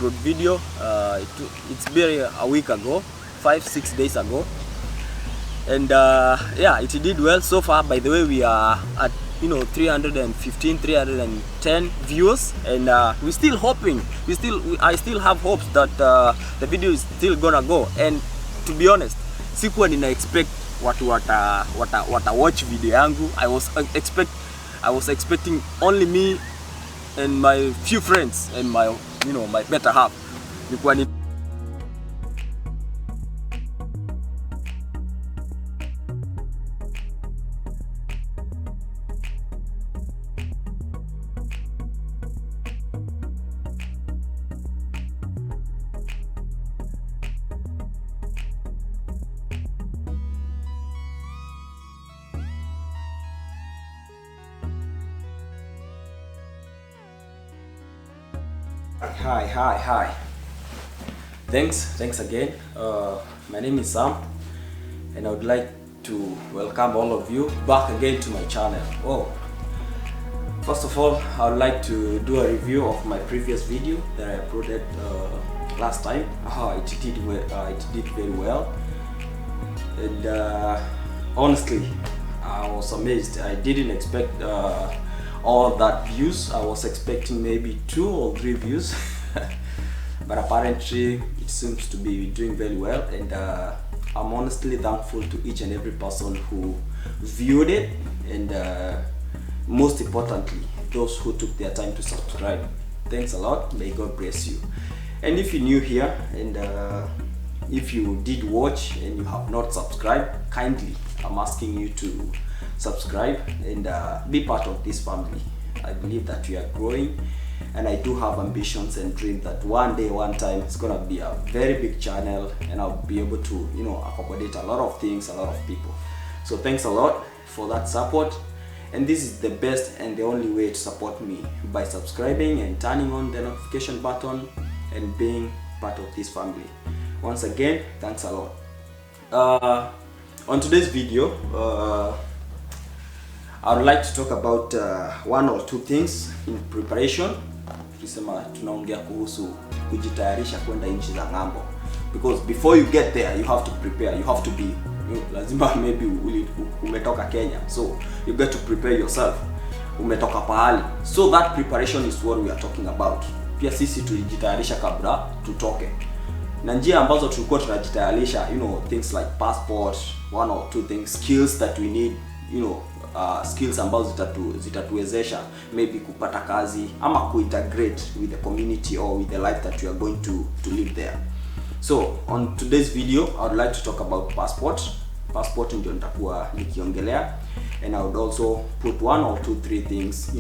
upload video. It's been a week ago, 5-6 days ago, and yeah, it did well so far. By the way, we are at 315, 310 views, and we're still hoping. I still have hopes that the video is still gonna go. And to be honest, sikuwa nina expect watu wata watch video yangu. I was expecting only me and my few friends and my my better half. Hi. Thanks again. My name is Sam, and I would like to welcome all of you back again to my channel. First of all, I would like to do a review of my previous video that I uploaded last time. It did very well, and honestly, I was amazed. I didn't expect all that views. I was expecting maybe 2 or 3 views. But apparently it seems to be doing very well, and I'm honestly thankful to each and every person who viewed it, and most importantly, those who took their time to subscribe. Thanks a lot. May God bless you. And if you're new here, and if you did watch and you have not subscribed, kindly I'm asking you to subscribe and be part of this family. I believe that we are growing, and I do have ambitions and dreams that one day, one time, it's gonna be a very big channel, and I'll be able to accommodate a lot of things, a lot of people. So thanks a lot for that support, and this is the best and the only way to support me, by subscribing and turning on the notification button and being part of this family. Once again, thanks a lot. On today's video, I would like to talk about 1 or 2 things in preparation. Tunaongea kuhusu kujitayarisha kwenda nchi za ng'ambo, because before you get there you have to prepare. You have to be lazima, maybe umetoka Kenya, so you get to prepare yourself. Umetoka pahali, so that preparation is what we are talking about. Pia sisi tulijitayarisha kabla tutoke, na njia ambazo tulikuwa tunajitayarisha, things like passport, 1 or 2 things, skills that we need, skills ambazo zitatuwezesha maybe kupata kazi ama kuintegrate with the community or with the life that we are going to live there. So on today's video, I would like to talk about passport ndio nitakuwa nikiongelea, and I would also put 1 or 2, 3 things,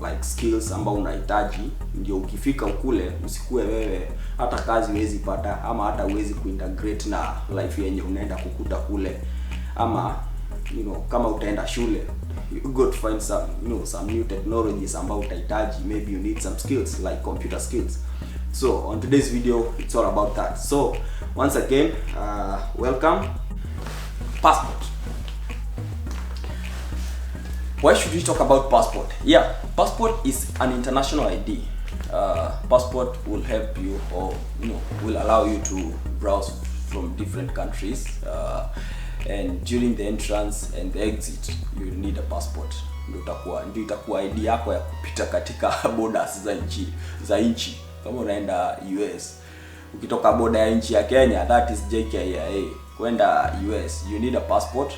like skills ambao unahitaji ndio ukifika ukule usikue wewe hata kazi huwezi pata, ama hata huwezi kuintegrate na life yenye unaenda kukuta kule, ama kama utaenda shule, you got to find some new technologies ambao utahitaji. Maybe you need some skills like computer skills. So on today's video, it's all about that. So once again, welcome. Passport. Why should we talk about passport? Yeah, passport is an international ID. Passport will help you, or will allow you to browse from different countries, and during the entrance and the exit you need a passport. Ndio itakuwa ID yako ya kupita katika borders za nchi. Kama unaenda US, ukitoka border ya nchi ya Kenya, that is JKIA, kwenda US you need a passport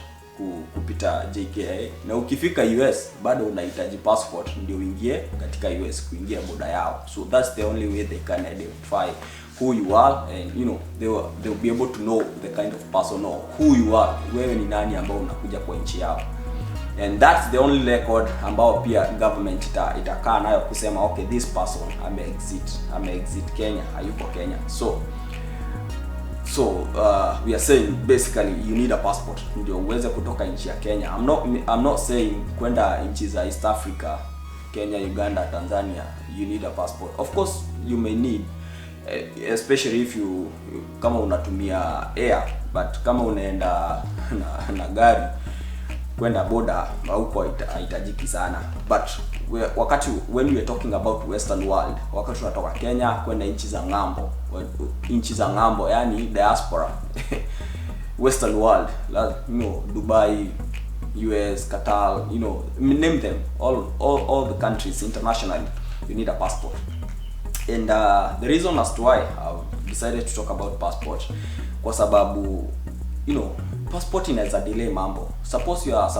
kupita JKIA, na ukifika US bado unahitaji passport ndio uingie katika US, kuingia border yao. So that's the only way they can identify who you are, and they'll be able to know the kind of person or who you are, wewe ni nani ambao unakuja kwa nchi yao. And that's the only record ambao pia government itakaa nayo kusema okay, this person ame exit Kenya, hayuko Kenya. So we are saying basically you need a passport ndio uweze kutoka nchi ya Kenya. I'm not saying kwenda nchi za East Africa, Kenya, Uganda, Tanzania, you need a passport. Of course you may need, especially if kama unatumia air, but kama unaenda na gari, kwenda border huko haitajiki sana, but when we are talking about western world, wakati tunatoka Kenya kwenda nchi za ng'ambo yani diaspora western world, Dubai, US, Qatar, name them, all the countries internationally, you need a passport. And the reason as to why I've decided to talk about passport, kwa sababu passport inaweza delay mambo. Suppose you are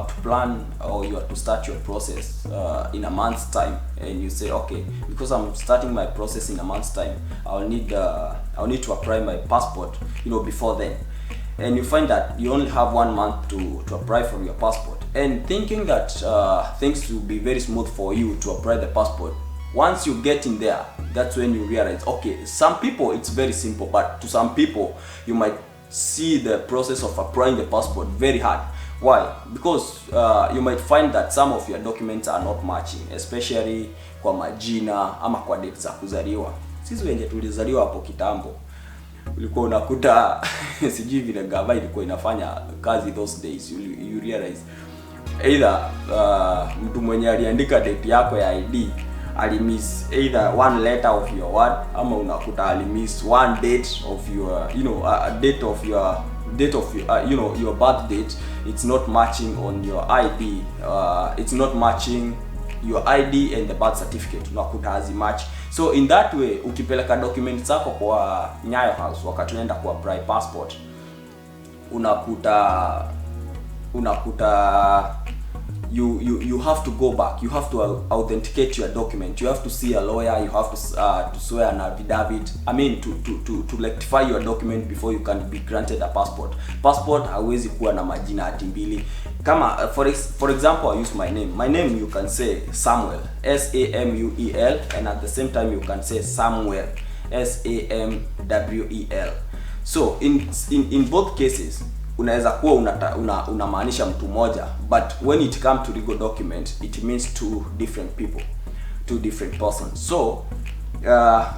to plan or you are to start your process in a month's time, and you say, okay, because I'm starting my process in a month's time, I'll need to apply my passport before then, and you find that you only have 1 month to apply for your passport, and thinking that things will be very smooth for you to apply the passport. Once you get in there, that's when you realize, okay, some people it's very simple, but to some people you might see the process of applying the passport very hard. Why? Because you might find that some of your documents are not matching, especially kwa majina ama kwa date za kuzaliwa. Sisi wenye tulizaliwa hapo kitambo, ulikuwa unakuta sijui vile gava ilikuwa inafanya kazi those days. You realize either mtu mwenye aliandika date yako ya ID alimiss either one letter of your word, ama unakuta alimiss one date of your your birth date. It's not matching on your ID. It's not matching your ID and the birth certificate, unakuta hazimatch. So in that way, ukipeleka documents zako kwa Nyayo House wakati unaenda ku apply passport, unakuta you have to go back, you have to authenticate your document, you have to see a lawyer, you have to swear an affidavit, to rectify your document before you can be granted a passport. Passport hawezi kuwa na majina ati mbili. Kama for example, I use my name you can say Samuel, Samuel, and at the same time you can say Samuel, Samwel. So in both cases unaweza kuwa unamaanisha mtu mmoja, but when it comes to legal document it means two different people, two different persons. So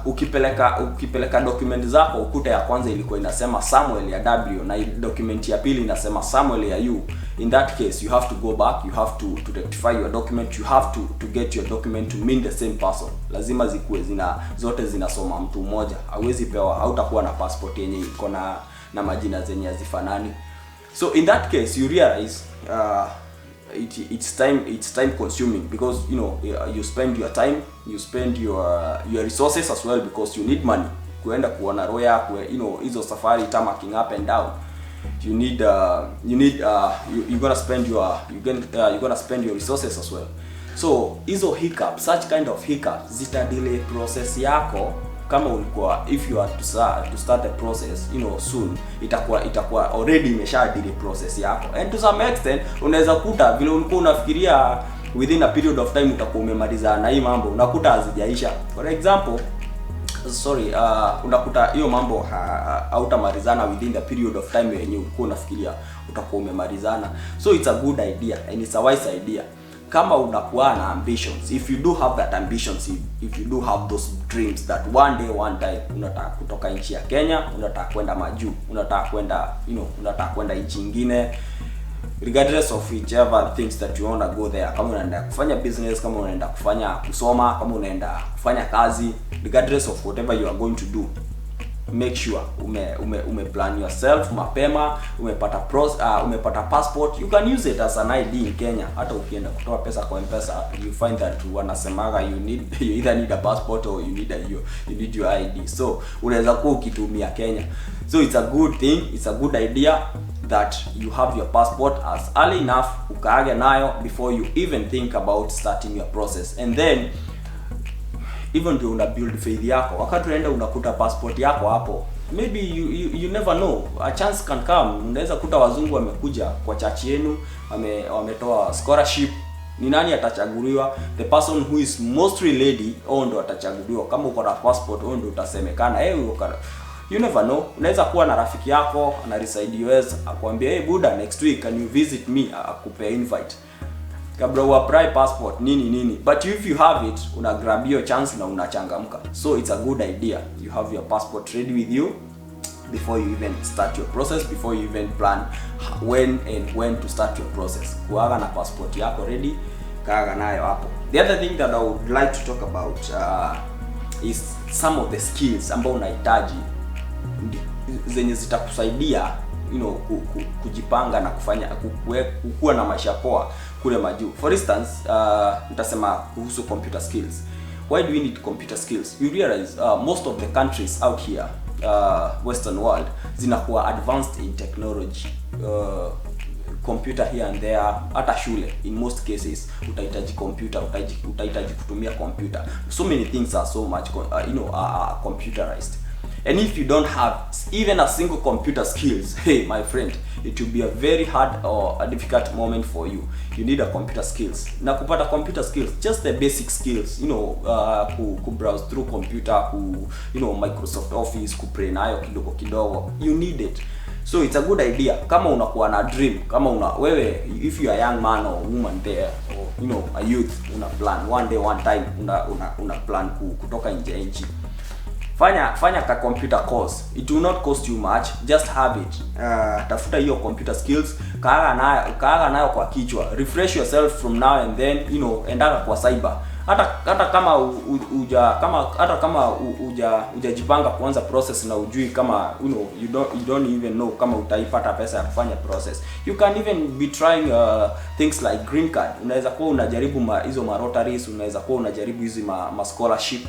ukipeleka document zako ukuta ya kwanza ilikuwa inasema Samuel ya W na document ya pili inasema Samuel ya U, in that case you have to go back, you have to rectify your document, you have to get your document to mean the same person. Lazima zikuwe zote zinasoma mtu mmoja. Hauwezi pewa, hautakuwa na passport yenye iko na majina zenye hazifanani. So in that case you realize it's time consuming, because you spend your time, you spend your resources as well, because you need money kuenda kuona lawyer, hizo safari tamaking up and down. You're gonna spend your resources as well. So hizo hiccups, such kind of hiccups zita delay process yako. Kama ulikuwa, if you are to start the process soon, itakuwa already imesha delay process yako, and to some extent unaweza kuta vile ulikuwa unafikiria within a period of time utakuwa umemaliza na hii mambo, unakuta hazijaisha. For example, unakuta hiyo mambo hautamalizana within the period of time yenye ulikuwa unafikiria utakuwa umemalizana. So it's a good idea and it's a wise idea. Kama unakuwa na ambitions, if you do have that ambitions, if you do have those dreams that one day, one time unataka kutoka nchi ya Kenya, unataka kwenda majuu, unataka kwenda nchi nyingine, regardless of whichever things that you want to go there, kama unaenda kufanya business, kama unaenda kufanya kusoma, kama unaenda kufanya kazi, regardless of whatever you are going to do, make sure ume plan yourself mapema, umepata passport. You can use it as an ID in Kenya. Hata ukienda kutoa pesa kwa M-Pesa, you find that wanasemaga you either need a passport or you need your ID. So unaweza kuwa ukitumia Kenya. So it's a good thing, it's a good idea that you have your passport as early enough, ukaage nayo before you even think about starting your process. And then even ndio una build faith yako. Wakati unaenda unakuta passport yako hapo, maybe you never know, a chance can come. Unaweza kuta wazungu wamekuja kwa church yenu, wametoa scholarship. Ni nani atachaguliwa? The person who is mostly ready ndo atachaguliwa. Kama uko na passport ndo utasemekana. You never know. Unaweza kuwa na rafiki yako ana reside US, akwambia hey Buddha, next week can you visit me, akupe invite. Kabla uapply passport nini. But if you have it, una grab your chance na unachangamka. So it's a good idea. You have your passport ready with you. before you even start your process, before you even plan when to start your process. Kuaga na passport yako ready, kaaga nayo hapo. The other thing that I would like to talk about is some of the skills ambao unahitaji zenye zitakusaidia kujipanga na kufanya kuwa na maisha poa kule majuu. For instance, nitasema kuhusu computer skills. Why do we need computer skills? You realize most of the countries out here, Western world, zinakuwa advanced in technology. Computer here and there, hata shule in most cases utahitaji computer, utahitaji kutumia computer. So many things are so much computerized. And if you don't have even a single computer skills, hey my friend, it will be a very hard or a difficult moment for you. You need a computer skills. Na kupata computer skills, just the basic skills, ku browse through computer, Microsoft Office, ku play nayo kidogo, you need it. So it's a good idea kama unakuwa na dream, kama wewe, if you are a young man or woman there, or a youth, una plan one day one time, una plan kutoka nje nchi. Fanya ka computer course. It will not cost you much, just have it. Tafuta hiyo computer skills, kaaga nayo kwa kichwa. Refresh yourself from now and then, endaga kwa cyber. Hata kama hujajipanga kuanza process na ujui kama you don't even know kama utaipata pesa ya kufanya process. You can even be trying things like green card. Unaweza kuwa unajaribu hizo Rotaries, unaweza kuwa unajaribu hizo ma scholarship.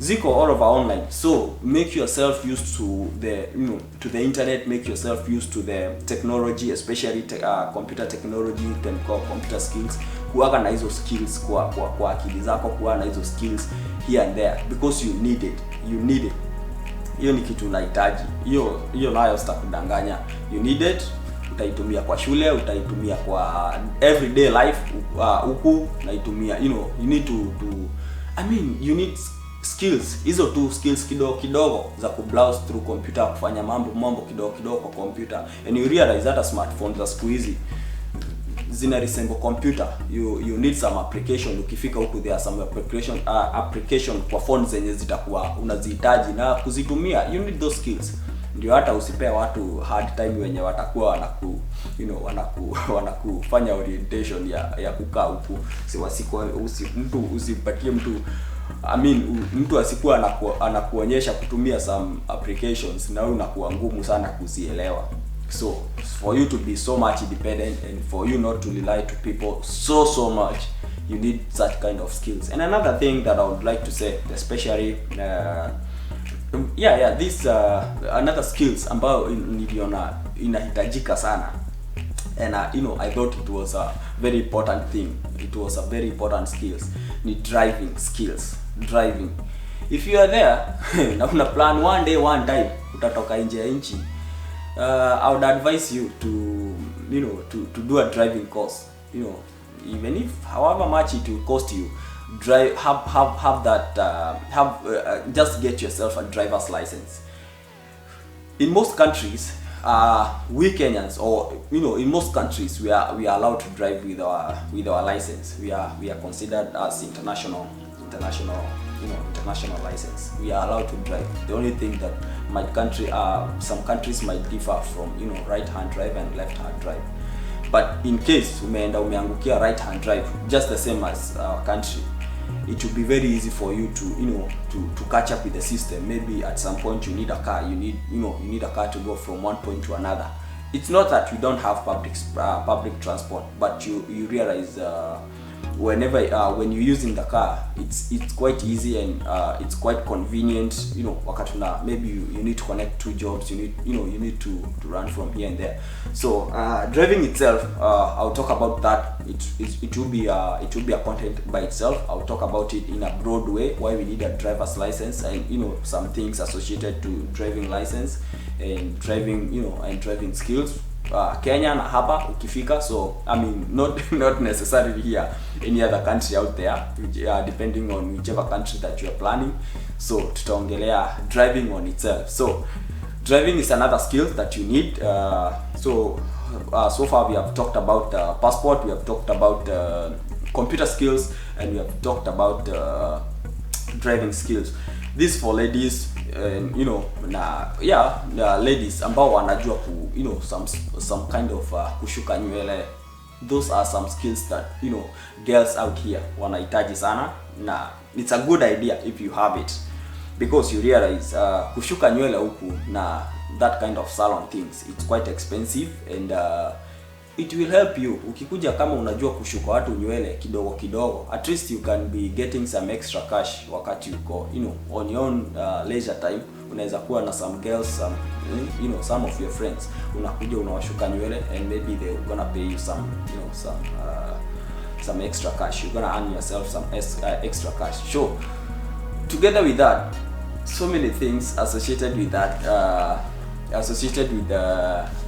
Ziko all over online. So make yourself used to the internet, make yourself used to the technology, especially computer technology, computer skills. Kuaga na hizo skills kwa akili zako, kuwa na hizo skills here and there, because you need it. Hiyo ni kitu unahitaji. Hiyo nayo sitakudanganya. You need it. Utaitumia kwa shule, utaitumia kwa everyday life, huku naitumia. You need to you need skills. Hizo tu skills kidogo za kubrowse through computer, kufanya mambo kidogo kwa computer. And you realize that smartphones za siku hizi zina resemble computer. You need some application. Ukifika huku there are some application kwa phones zenye zitakuwa unazihitaji na kuzitumia. You need those skills. Ndio hata usipea watu hard time wenye watakuwa wanakufanya orientation ya kukaa huku. Mtu usipatie mtu mtu asikuwa anakuonyesha kutumia some applications na unakuwa ngumu sana kuzielewa. So for you to be so much independent and for you not to rely to people so much, you need such kind of skills. And another thing that I would like to say, especially this another skills ambayo niliona inahitajika sana. And I thought it was a very important thing. It was a very important skills. Need driving skills. Driving. If you are there na una plan one day one time utatoka nje ya nchi, I would advise you to do a driving course. Even if however much it will cost you, just get yourself a driver's license. In most countries, we Kenyans, or in most countries, we are allowed to drive with our license. We are considered as international license. We are allowed to drive. The only thing that some countries might differ from right hand drive and left hand drive. But in case umeangukia right hand drive, just the same as our country, it will be very easy for you to catch up with the system. Maybe at some point you need a car. You need a car to go from one point to another. It's not that you don't have public transport, but you realize when you're using the car, it's quite easy and it's quite convenient. Wakati maybe you need to connect two jobs. You need to run from here and there. So driving itself, I'll talk about that. It will be a content by itself. I'll talk about it in a broad way, why we need a driver's license, and some things associated to driving license and driving skills. Kenya na hapa ukifika, so not necessarily here, any other country out there, depending on whichever country that you are planning. So tutaongelea driving on itself. So driving is another skill that you need. So far we have talked about passport, we have talked about computer skills, and we have talked about driving skills. this for ladies, and you know, ladies ambao wanajua ku, you know, some kind of kushuka nywele. Those are some skills that, you know, girls out here wanahitaji sana, na it's a good idea if you have it, because you realize kushuka nywele huku na that kind of salon things, it's quite expensive, and it will help you. Ukikuja kama unajua kushuka watu nywele kidogo kidogo, at least you can be getting some extra cash wakati uko, you know, on your own leisure time. Unaweza kuwa na some girls, you know, some of your friends, unakuja unawashuka nywele, and maybe they're gonna pay you some, you know, some extra cash. You're gonna earn yourself some extra cash. So together with that, so many things associated with that,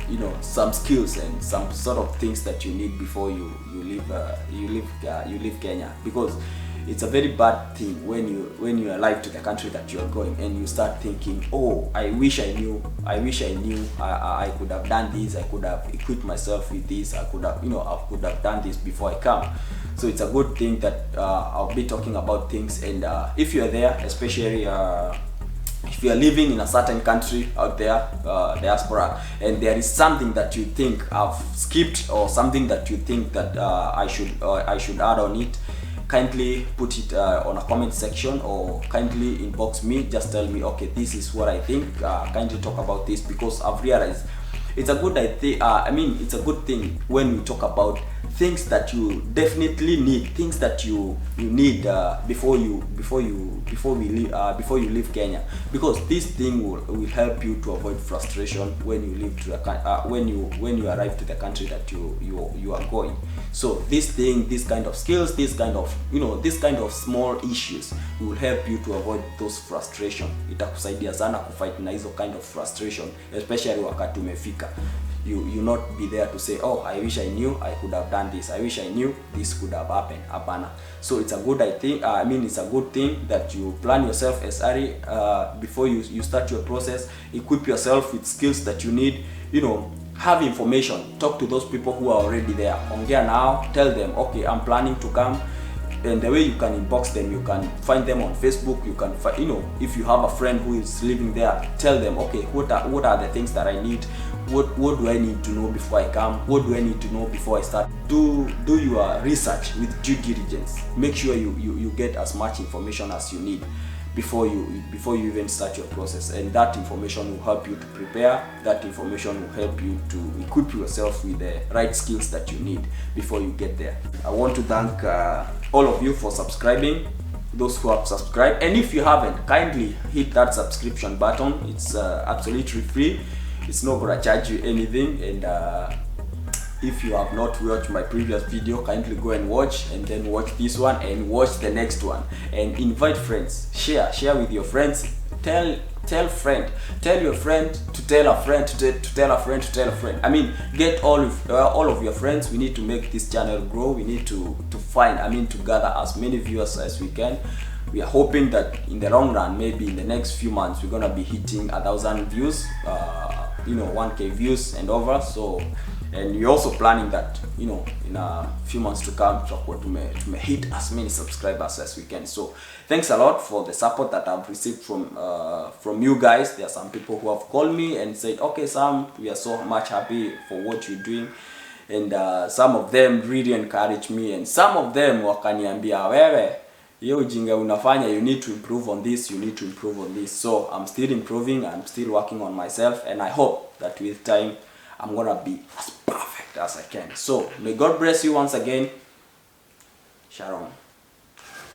you know, some skills and some sort of things that you need before you leave Kenya, because it's a very bad thing when you arrive to the country that you are going and you start thinking, oh, I wish I knew, I could have done this, I could have equipped myself with this, I could have, you know, I could have done this before I come. So it's a good thing that I'll be talking about things, and if you are there, especially if you are living in a certain country out there, diaspora, and there is something that you think I've skipped, or something that you think that I should add on it, kindly put it on a comment section, or kindly inbox me. Just tell me, okay, this is what I think, kindly talk about this, because I've realized it's a good idea. I mean, it's a good thing when we talk about things that you definitely need, things that you need before you leave Kenya, because this thing will help you to avoid frustration when you leave to when you arrive to the country that you are going. So this kind of skills, this kind of, you know, this kind of small issues will help you to avoid those frustration. Itakusaidia sana kufight na hizo kind of frustration, especially wakati umefika. You not be there to say, oh, I wish I knew, I could have done this, I wish I knew this could have happened. Hapana. So it's a good it's a good thing that you plan yourself as early before you start your process. Equip yourself with skills that you need, you know, have information, talk to those people who are already there. Ongea now, tell them, okay, I'm planning to come. And the way you can inbox them, you can find them on Facebook, you can find, you know, if you have a friend who is living there, tell them, okay, what are the things that I need, what do I need to know before I come, what do I need to know before I start. Do your research with due diligence. Make sure you get as much information as you need before you even start your process, and that information will help you to prepare. That information will help you to equip yourself with the right skills that you need before you get there. I want to thank all of you for subscribing, those who have subscribed, and if you haven't, kindly hit that subscription button. It's absolutely free. It's not gonna charge you anything, and if you have not watched my previous video, kindly go and watch, and then watch this one and watch the next one, and invite friends. Share with your friends. Tell your friend to tell a friend to tell a friend to tell a friend. I mean, get all of your friends. We need to make this channel grow. We need to to gather as many viewers as we can. We are hoping that in the long run, maybe in the next few months, we're gonna be hitting 1,000 views, you know, 1K views and over. So, and we're also planning that, you know, in a few months to come, to hit as many subscribers as we can. So thanks a lot for the support that I've received from you guys. There are some people who have called me and said, okay, Sam, we are so much happy for what you're doing. And some of them really encouraged me, and some of them wakaniambia, wewe hiyo ujinga unafanya, you need to improve on this, you need to improve on this. So I'm still improving, I'm still working on myself, and I hope that with time I'm gonna be as perfect as I can. So may God bless you once again. Shalom.